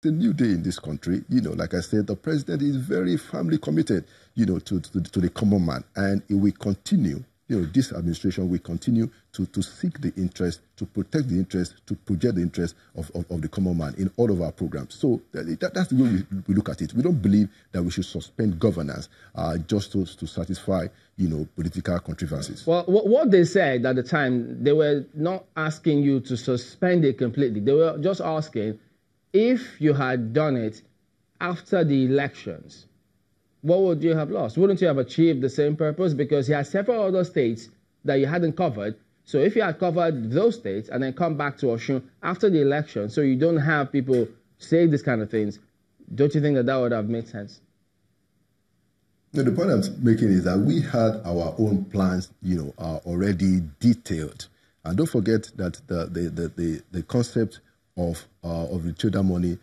a new day in this country. Like I said, the president is very firmly committed, to the common man. And it will continue, this administration will continue to seek the interest, to protect the interest, to project the interest of the common man in all of our programs. So that's the way we look at it. We don't believe that we should suspend governance just to satisfy, political controversies. Well, what they said at the time, they were not asking you to suspend it completely. They were just asking, if you had done it after the elections, what would you have lost? Wouldn't you have achieved the same purpose? Because you had several other states that you hadn't covered. So if you had covered those states and then come back to Osun after the election, so you don't have people say these kind of things, don't you think that would have made sense? No, the point I'm making is that we had our own plans, already detailed. And don't forget that the concept of the trader money,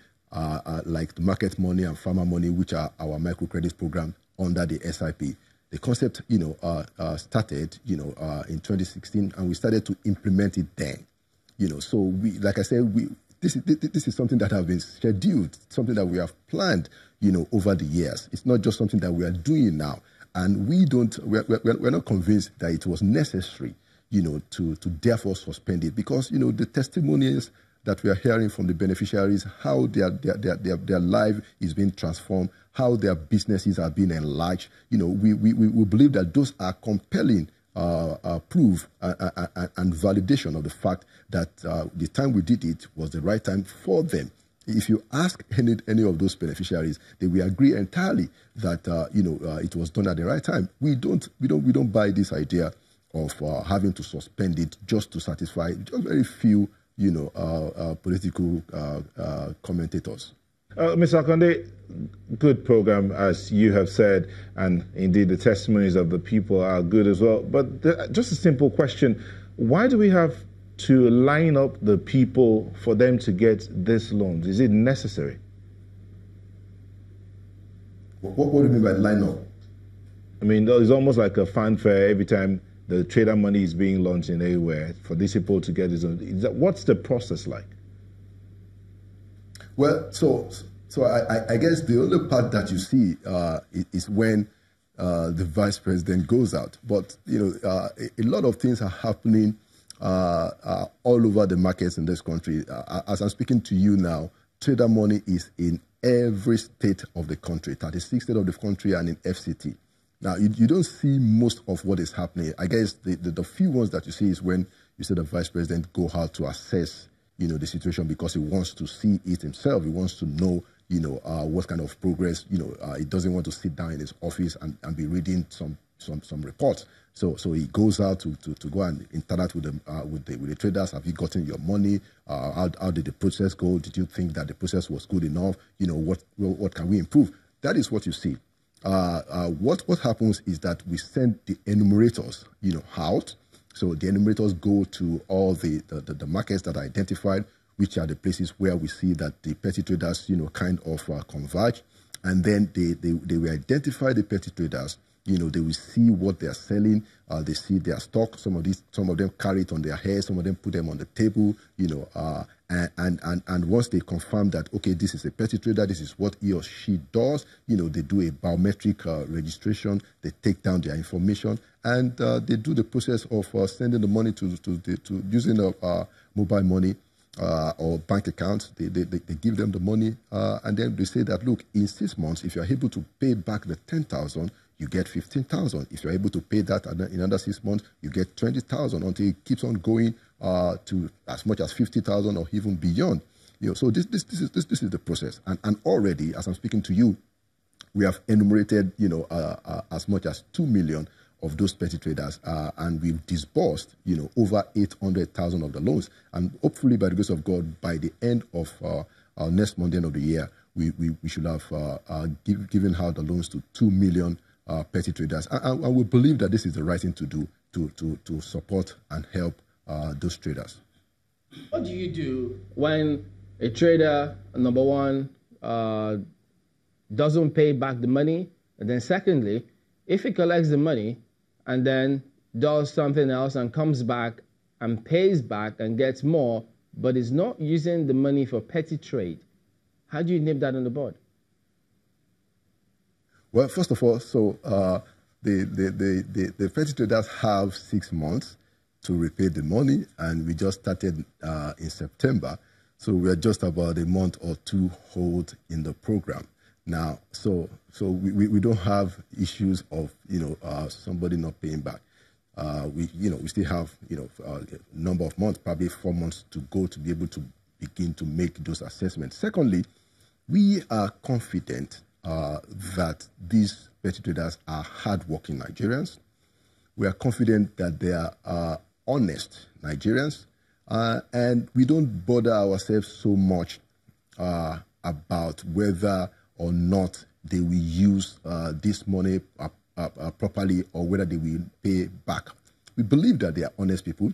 like the market money and farmer money, which are our microcredit program under the SIP. The concept, started, in 2016, and we started to implement it then. So we, like I said, this is something that has been scheduled, something that we have planned, over the years. It's not just something that we are doing now, and we're not convinced that it was necessary, to therefore suspend it, because the testimonies that we are hearing from the beneficiaries, how their life is being transformed, how their businesses are being enlarged. We believe that those are compelling proof and validation of the fact that the time we did it was the right time for them. If you ask any of those beneficiaries, they will agree entirely that it was done at the right time. We don't buy this idea of having to suspend it just to satisfy just very few political commentators. Mr. Akande, good program, as you have said, and indeed the testimonies of the people are good as well. But just a simple question, why do we have to line up the people for them to get this loans? Is it necessary? What do you mean by line up? I mean, it's almost like a fanfare every time the trader money is being launched in anywhere for these people to get this. What's the process like? Well, so I guess the only part that you see is when the vice president goes out. But a lot of things are happening all over the markets in this country. As I'm speaking to you now, trader money is in every state of the country, 36 states of the country, and in FCT. Now, you don't see most of what is happening. I guess the few ones that you see is when you see the vice president go out to assess, the situation, because he wants to see it himself. He wants to know, what kind of progress, he doesn't want to sit down in his office and be reading some reports. So he goes out to go and interact with the traders. Have you gotten your money? How did the process go? Did you think that the process was good enough? What can we improve? That is what you see. What happens is that we send the enumerators, out. So the enumerators go to all the markets that are identified, which are the places where we see that the petty traders, kind of converge. And then they will identify the petty traders. They will see what they are selling. They see their stock. Some of them carry it on their head. Some of them put them on the table. And once they confirm that, okay, this is a petty trader, this is what he or she does. They do a biometric registration. They take down their information, and they do the process of sending the money to using mobile money or bank accounts. They give them the money, and then they say that, look, in 6 months, if you are able to pay back the 10,000. You get 15,000. If you're able to pay that in another 6 months, you get 20,000 until it keeps on going to as much as 50,000 or even beyond. So this is the process. And already, as I'm speaking to you, we have enumerated as much as 2 million of those petty traders, and we've disbursed over 800,000 of the loans. And hopefully, by the grace of God, by the end of our next month, end of the year, we should have given out the loans to 2 million. Petty traders, and we believe that this is the right thing to do to support and help those traders. What do you do when a trader, number one, doesn't pay back the money, and then secondly, if he collects the money and then does something else and comes back and pays back and gets more, but is not using the money for petty trade? How do you nip that on the board? Well, first of all, so the petty traders have 6 months to repay the money, and we just started in September. So we're just about a month or two old in the program now. So we don't have issues of somebody not paying back. We still have a number of months, probably 4 months to go to be able to begin to make those assessments. Secondly, we are confident that these petty traders are hardworking Nigerians. We are confident that they are honest Nigerians, and we don't bother ourselves so much about whether or not they will use this money properly or whether they will pay back. We believe that they are honest people,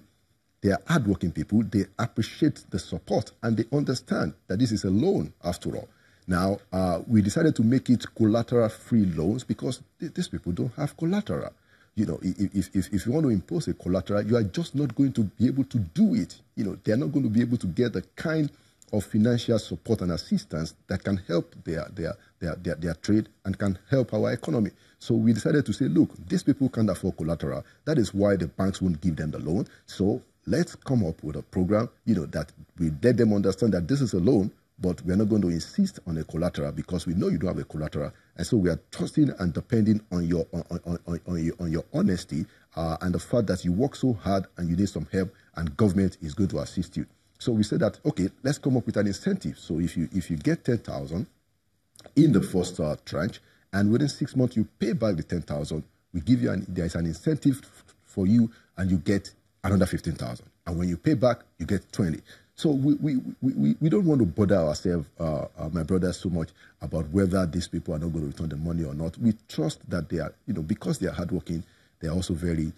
they are hardworking people, they appreciate the support, and they understand that this is a loan after all. Now, we decided to make it collateral-free loans because these people don't have collateral. If you want to impose a collateral, you are just not going to be able to do it. They are not going to be able to get the kind of financial support and assistance that can help their trade and can help our economy. So we decided to say, look, these people can't afford collateral. That is why the banks won't give them the loan. So let's come up with a program, that we let them understand that this is a loan, but we're not going to insist on a collateral because we know you don't have a collateral. And so we are trusting and depending on your honesty and the fact that you work so hard and you need some help and government is going to assist you. So we said that, okay, let's come up with an incentive. So if you get 10,000 in the first tranche and within 6 months you pay back the 10,000, we give you there's an incentive for you and you get another 15,000. And when you pay back, you get 20. So we don't want to bother ourselves, my brothers, so much about whether these people are not going to return the money or not. We trust that they are, because they are hardworking, they are also very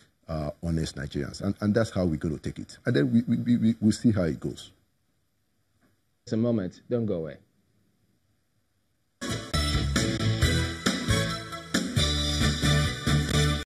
honest Nigerians. And that's how we're going to take it. And then we'll see how it goes. It's a moment. Don't go away.